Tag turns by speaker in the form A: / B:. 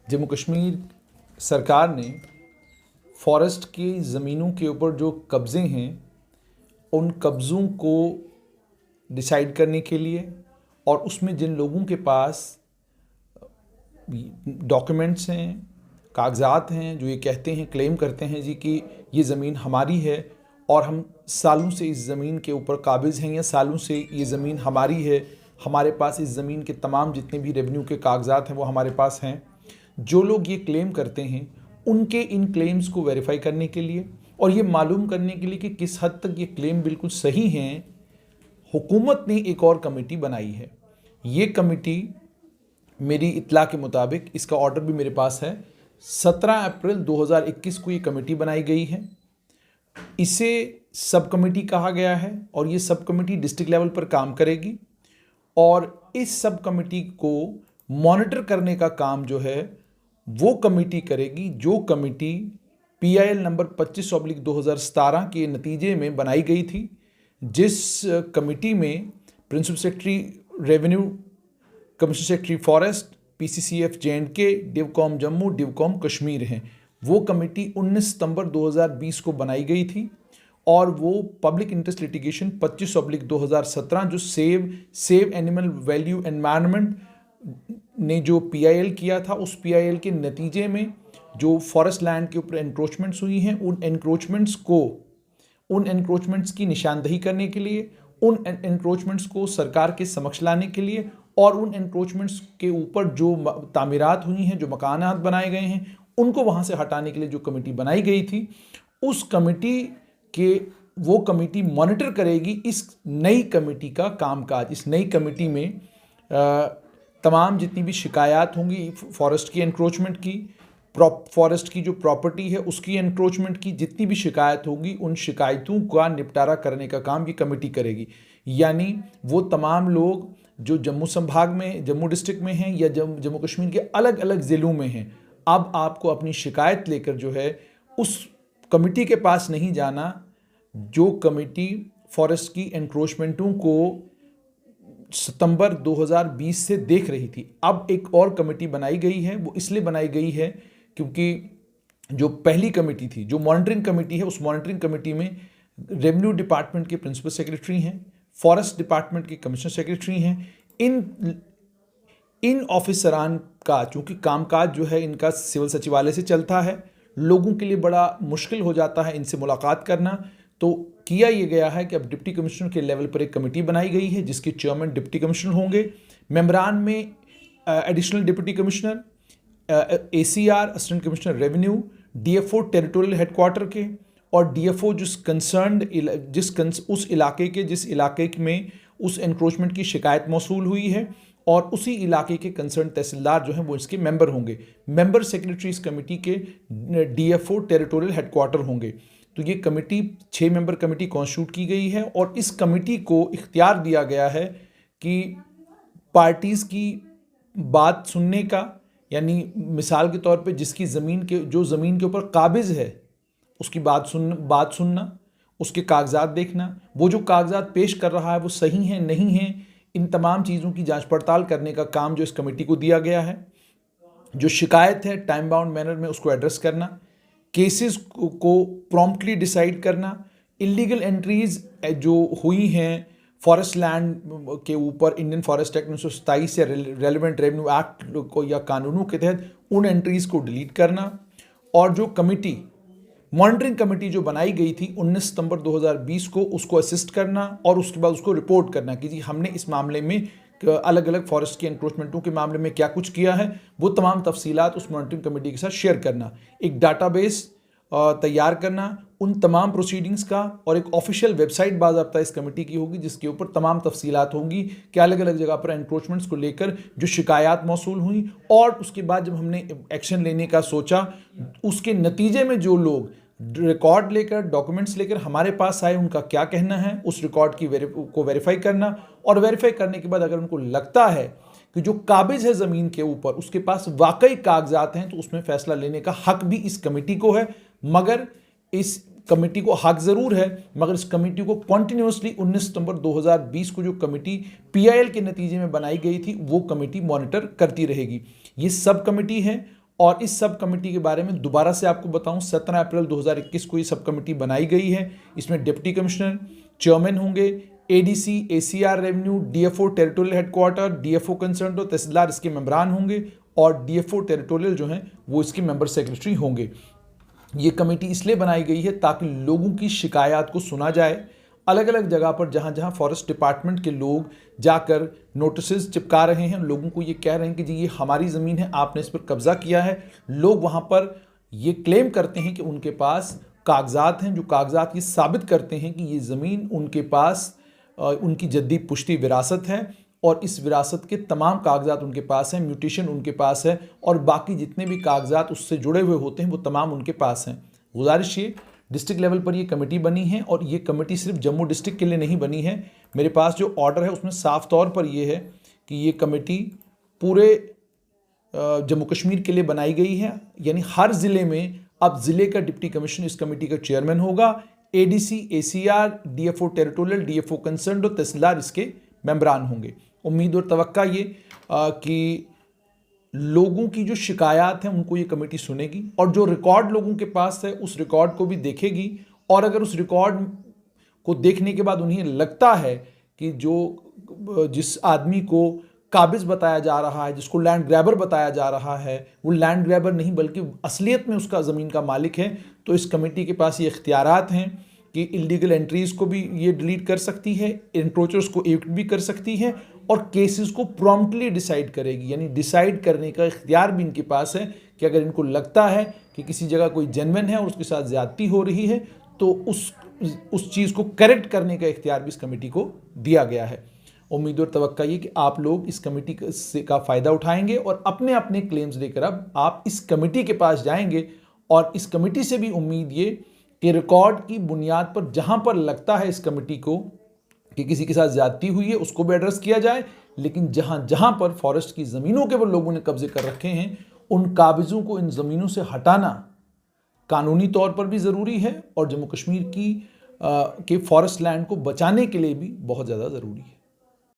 A: जम्मू कश्मीर सरकार ने फॉरेस्ट की ज़मीनों के ऊपर जो कब्ज़े हैं उन कब्ज़ों को डिसाइड करने के लिए और उसमें जिन लोगों के पास डॉक्यूमेंट्स हैं, कागजात हैं, जो ये कहते हैं, क्लेम करते हैं जी कि ये ज़मीन हमारी है और हम सालों से इस ज़मीन के ऊपर काबिज़ हैं या सालों से ये ज़मीन हमारी है, हमारे पास इस ज़मीन के तमाम जितने भी रेवेन्यू के कागजात हैं वो हमारे पास हैं। जो लोग ये क्लेम करते हैं उनके इन क्लेम्स को वेरीफाई करने के लिए और ये मालूम करने के लिए कि किस हद तक ये क्लेम बिल्कुल सही हैं, हुकूमत ने एक और कमेटी बनाई है। ये कमेटी मेरी इत्तला के मुताबिक, इसका ऑर्डर भी मेरे पास है, 17 अप्रैल 2021 को ये कमेटी बनाई गई है। इसे सब कमेटी कहा गया है और ये सब कमेटी डिस्ट्रिक्ट लेवल पर काम करेगी और इस सब कमेटी को मॉनिटर करने का काम जो है वो कमेटी करेगी जो कमेटी PIL नंबर 25/2017 के नतीजे में बनाई गई थी, जिस कमेटी में principal secretary revenue, commissioner secretary forest, PCCF J&K, divcom Jammu, divcom Kashmir हैं। वो कमेटी 19 सितंबर 2020 को बनाई गई थी और वो पब्लिक इंटरेस्ट लिटिगेशन 25/2017 जो सेव एनिमल वैल्यू एनवायरनमेंट ने जो PIL किया था, उस PIL के नतीजे में जो फॉरेस्ट लैंड के ऊपर एनक्रोचमेंट्स हुई हैं, उन एनक्रोचमेंट्स की निशानदही करने के लिए, उन एनक्रोचमेंट्स को सरकार के समक्ष लाने के लिए और उन एनक्रोचमेंट्स के ऊपर जो तामीरात हुई हैं, जो मकानात बनाए गए हैं, उनको वहाँ से हटाने के लिए जो कमेटी बनाई गई थी, उस कमेटी के वो कमेटी मॉनिटर करेगी इस नई कमेटी का कामकाज। इस नई कमेटी में तमाम जितनी भी शिकायत होंगी फॉरेस्ट की एनक्रोचमेंट की, फॉरेस्ट की जो प्रॉपर्टी है उसकी एनक्रोचमेंट की, जितनी भी शिकायत होगी उन शिकायतों का निपटारा करने का काम ये कमेटी करेगी। यानी वो तमाम लोग जो जम्मू संभाग में, जम्मू डिस्ट्रिक्ट में हैं या जम्मू कश्मीर के अलग अलग ज़िलों में हैं, अब आपको अपनी शिकायत लेकर जो है उस कमेटी के पास नहीं जाना जो कमेटी फॉरेस्ट की एनक्रोचमेंटों को सितंबर 2020 से देख रही थी। अब एक और कमेटी बनाई गई है। वो इसलिए बनाई गई है क्योंकि जो पहली कमेटी थी, जो मॉनिटरिंग कमेटी है, उस मॉनिटरिंग कमेटी में रेवेन्यू डिपार्टमेंट के प्रिंसिपल सेक्रेटरी हैं, फॉरेस्ट डिपार्टमेंट के कमिश्नर सेक्रेटरी हैं। इन ऑफिसरान का चूँकि कामकाज जो है इनका सिविल सचिवालय से चलता है, लोगों के लिए बड़ा मुश्किल हो जाता है इनसे मुलाकात करना, तो किया ये गया है कि अब डिप्टी कमिश्नर के लेवल पर एक कमेटी बनाई गई है जिसके चेयरमैन डिप्टी कमिश्नर होंगे। मेंबरान में additional deputy commissioner, ACR assistant commissioner revenue, DFO territorial headquarter के और DFO उस इलाके जिस इलाके में उस एनक्रोचमेंट की शिकायत मौसूल हुई है और उसी इलाके के कंसर्न तहसीलदार जो हैं वो इसके मेंबर होंगे। मेंबर सेक्रेटरी इस कमेटी के DFO टेरिटोरियल हेडक्वार्टर होंगे। तो ये कमेटी 6 मेंबर कमेटी कॉन्स्टिट्यूट की गई है और इस कमेटी को इख्तियार दिया गया है कि पार्टीज़ की बात सुनने का, यानी मिसाल के तौर पे जिसकी ज़मीन के ऊपर काबिज़ है उसकी बात सुनना, उसके कागजात देखना, वो जो कागजात पेश कर रहा है वो सही हैं नहीं हैं, इन तमाम चीज़ों की जांच पड़ताल करने का काम जो इस कमेटी को दिया गया है। जो शिकायत है टाइम बाउंड मैनर में उसको एड्रेस करना, केसेस को प्रॉम्प्टली डिसाइड करना, इलीगल एंट्रीज जो हुई हैं फॉरेस्ट लैंड के ऊपर इंडियन फॉरेस्ट एक्ट 1927 या रेलिवेंट रेवेन्यू एक्ट को या कानूनों के तहत उन एंट्रीज को डिलीट करना, और जो कमेटी मॉनिटरिंग कमेटी जो बनाई गई थी 19 सितंबर 2020 को, उसको असिस्ट करना और उसके बाद उसको रिपोर्ट करना कि जी हमने इस मामले में अलग अलग फॉरेस्ट की एनक्रोचमेंटों के मामले में क्या कुछ किया है, वो तमाम तफसीलात उस मॉनिटरिंग कमेटी के साथ शेयर करना, एक डाटाबेस तैयार करना उन तमाम प्रोसीडिंग्स का, और एक ऑफिशियल वेबसाइट बाज़ाब्ता इस कमेटी की होगी जिसके ऊपर तमाम तफसीलात होंगी कि अलग अलग जगह पर एनक्रोचमेंट्स को लेकर जो शिकायत मौसूल हुई, और उसके बाद जब हमने एक्शन लेने का सोचा उसके नतीजे में जो लोग रिकॉर्ड लेकर, डॉक्यूमेंट्स लेकर हमारे पास आए उनका क्या कहना है, उस रिकॉर्ड को वेरीफाई करना, और वेरीफाई करने के बाद अगर उनको लगता है कि जो काबिज है ज़मीन के ऊपर उसके पास वाकई कागजात हैं तो उसमें फ़ैसला लेने का हक भी इस कमेटी को है। मगर इस कमेटी को हक ज़रूर है, मगर इस कमेटी को कॉन्टिन्यूसली 19 सितंबर 2020 को जो कमेटी PIL के नतीजे में बनाई गई थी वो कमेटी मॉनिटर करती रहेगी। ये सब कमेटी है और इस सब कमेटी के बारे में दोबारा से आपको बताऊं, 17 अप्रैल 2021 को ये सब कमेटी बनाई गई है। इसमें डिप्टी कमिश्नर, चेयरमैन होंगे, ADC, ACR revenue, DFO territorial headquarter, DFO concern तो तहसीलदार इसके मेंबरान होंगे और डीएफओ टेरिटोरियल जो हैं वो इसके मेंबर सेक्रेटरी होंगे। ये कमेटी इसलिए बनाई गई है ताकि लोगों की शिकायत को सुना जाए। अलग अलग जगह पर जहाँ जहाँ फॉरेस्ट डिपार्टमेंट के लोग जाकर नोटिस चिपका रहे हैं, लोगों को ये कह रहे हैं कि जी ये हमारी ज़मीन है, आपने इस पर कब्जा किया है, लोग वहाँ पर ये क्लेम करते हैं कि उनके पास कागजात हैं, जो कागजात ये साबित करते हैं कि ये ज़मीन उनके पास उनकी जद्दी पुश्ती विरासत है और इस विरासत के तमाम कागजात उनके पास हैं, म्यूटेशन उनके पास है और बाकी जितने भी कागजात उससे जुड़े हुए होते हैं वो तमाम उनके पास हैं। गुजारिश ये, डिस्ट्रिक्ट लेवल पर ये कमेटी बनी है और ये कमेटी सिर्फ जम्मू डिस्ट्रिक्ट के लिए नहीं बनी है। मेरे पास जो ऑर्डर है उसमें साफ तौर पर ये है कि ये कमेटी पूरे जम्मू कश्मीर के लिए बनाई गई है, यानी हर ज़िले में अब ज़िले का डिप्टी कमिश्नर इस कमेटी का चेयरमैन होगा, ADC, ACR, DFO territorial, DFO concern और तहसीलदार इसके मेंबरान होंगे। उम्मीद और तवक्का ये कि लोगों की जो शिकायत हैं उनको ये कमेटी सुनेगी और जो रिकॉर्ड लोगों के पास है उस रिकॉर्ड को भी देखेगी और अगर उस रिकॉर्ड को देखने के बाद उन्हें लगता है कि जिस आदमी को काबिज बताया जा रहा है, जिसको लैंड ग्रैबर बताया जा रहा है, वो लैंड ग्रैबर नहीं बल्कि असलियत में उसका ज़मीन का मालिक है, तो इस कमेटी के पास ये इख्तियारात हैं कि इलीगल एंट्रीज़ को भी ये डिलीट कर सकती है, एंक्रोचर्स को एविक्ट भी कर सकती है और केसेस को प्रॉम्प्टली डिसाइड करेगी, यानी डिसाइड करने का इख्तियार भी इनके पास है कि अगर इनको लगता है कि किसी जगह कोई जेन्युइन है और उसके साथ ज़्यादती हो रही है तो उस चीज़ को करेक्ट करने का इख्तियार भी इस कमेटी को दिया गया है। उम्मीद और तवक्का ये कि आप लोग इस कमेटी का फ़ायदा उठाएंगे और अपने अपने क्लेम्स लेकर अब आप इस कमेटी के पास जाएंगे और इस कमेटी से भी उम्मीद ये कि रिकॉर्ड की बुनियाद पर जहाँ पर लगता है इस कमेटी को कि किसी के साथ ज़्यादती हुई है उसको भी एड्रेस किया जाए, लेकिन जहाँ जहाँ पर फॉरेस्ट की ज़मीनों के ऊपर लोगों ने कब्जे कर रखे हैं उन काबिज़ों को इन ज़मीनों से हटाना कानूनी तौर पर भी ज़रूरी है और जम्मू कश्मीर के फॉरेस्ट लैंड को बचाने के लिए भी बहुत ज़्यादा ज़रूरी है।